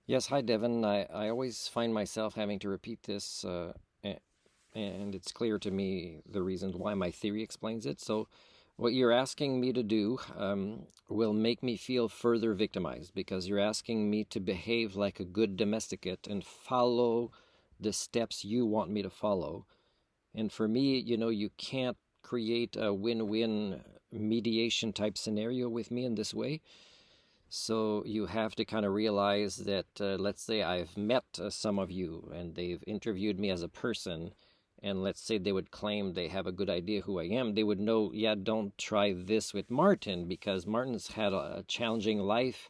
Yes, hi Devin. I always find myself having to repeat this, and it's clear to me the reasons why my theory explains it. So, what you're asking me to do will make me feel further victimized because you're asking me to behave like a good domesticate and follow the steps you want me to follow. And for me, you can't create a win-win mediation type scenario with me in this way. So you have to kind of realize that, let's say I've met some of you and they've interviewed me as a person, and let's say they would claim they have a good idea who I am. They would know, yeah, don't try this with Martin because Martin's had a challenging life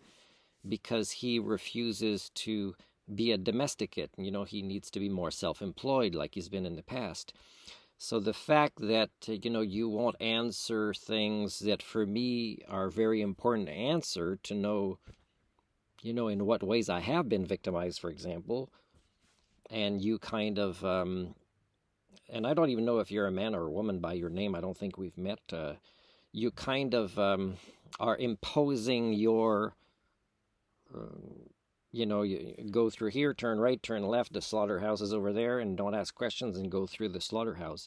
because he refuses to be a domesticate. He needs to be more self employed like he's been in the past. So the fact that you won't answer things that for me are very important to answer to know in what ways I have been victimized, for example, and you kind of and I don't even know if you're a man or a woman by your name. I don't think we've met. You kind of are imposing your you go through here, turn right, turn left, the slaughterhouse is over there, and don't ask questions and go through the slaughterhouse.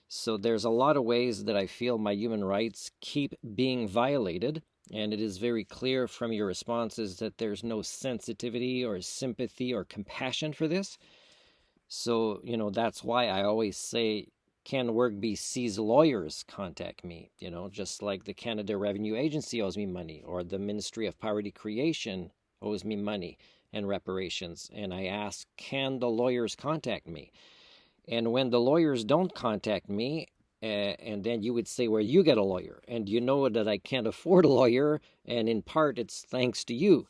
So there's a lot of ways that I feel my human rights keep being violated, and it is very clear from your responses that there's no sensitivity or sympathy or compassion for this. So, that's why I always say, can WorkBC's lawyers contact me? Just like the Canada Revenue Agency owes me money, or the Ministry of Poverty Creation owes me money and reparations. And I ask, can the lawyers contact me? And when the lawyers don't contact me, and then you would say, well, you get a lawyer. And you know that I can't afford a lawyer. And in part, it's thanks to you.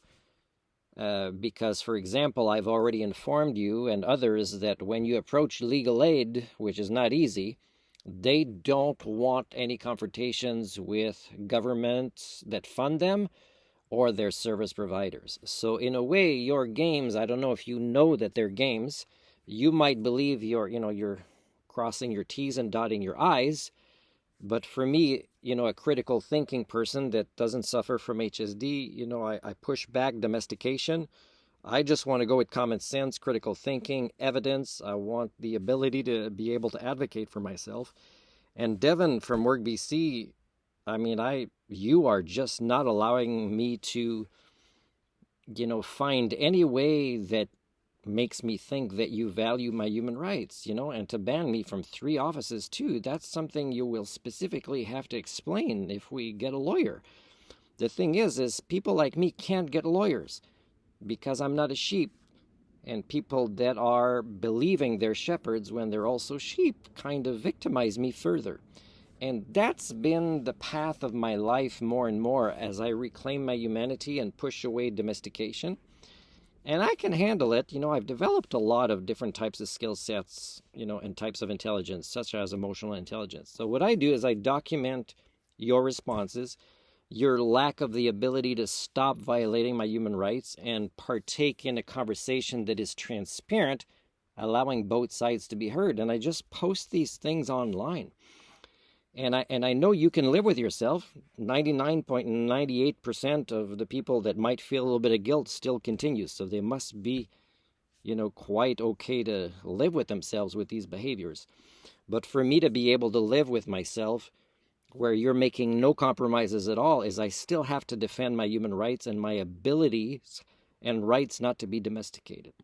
Because, for example, I've already informed you and others that when you approach legal aid, which is not easy, they don't want any confrontations with governments that fund them or their service providers. So in a way, your games, I don't know if you know that they're games. You might believe you're crossing your T's and dotting your I's, but for me, a critical thinking person that doesn't suffer from HSD, I push back domestication. I just want to go with common sense, critical thinking, evidence. I want the ability to be able to advocate for myself. And Devin from WorkBC, you are just not allowing me to, find any way that makes me think that you value my human rights, and to ban me from 3 offices too, that's something you will specifically have to explain if we get a lawyer. The thing is people like me can't get lawyers because I'm not a sheep. And people that are believing they're shepherds when they're also sheep kind of victimize me further. And that's been the path of my life more and more as I reclaim my humanity and push away domestication. And I can handle it. I've developed a lot of different types of skill sets, and types of intelligence, such as emotional intelligence. So what I do is I document your responses, your lack of the ability to stop violating my human rights and partake in a conversation that is transparent, allowing both sides to be heard. And I just post these things online. And I know you can live with yourself. 99.98% of the people that might feel a little bit of guilt still continues. So they must be, quite okay to live with themselves with these behaviors. But for me to be able to live with myself where you're making no compromises at all is I still have to defend my human rights and my abilities and rights not to be domesticated.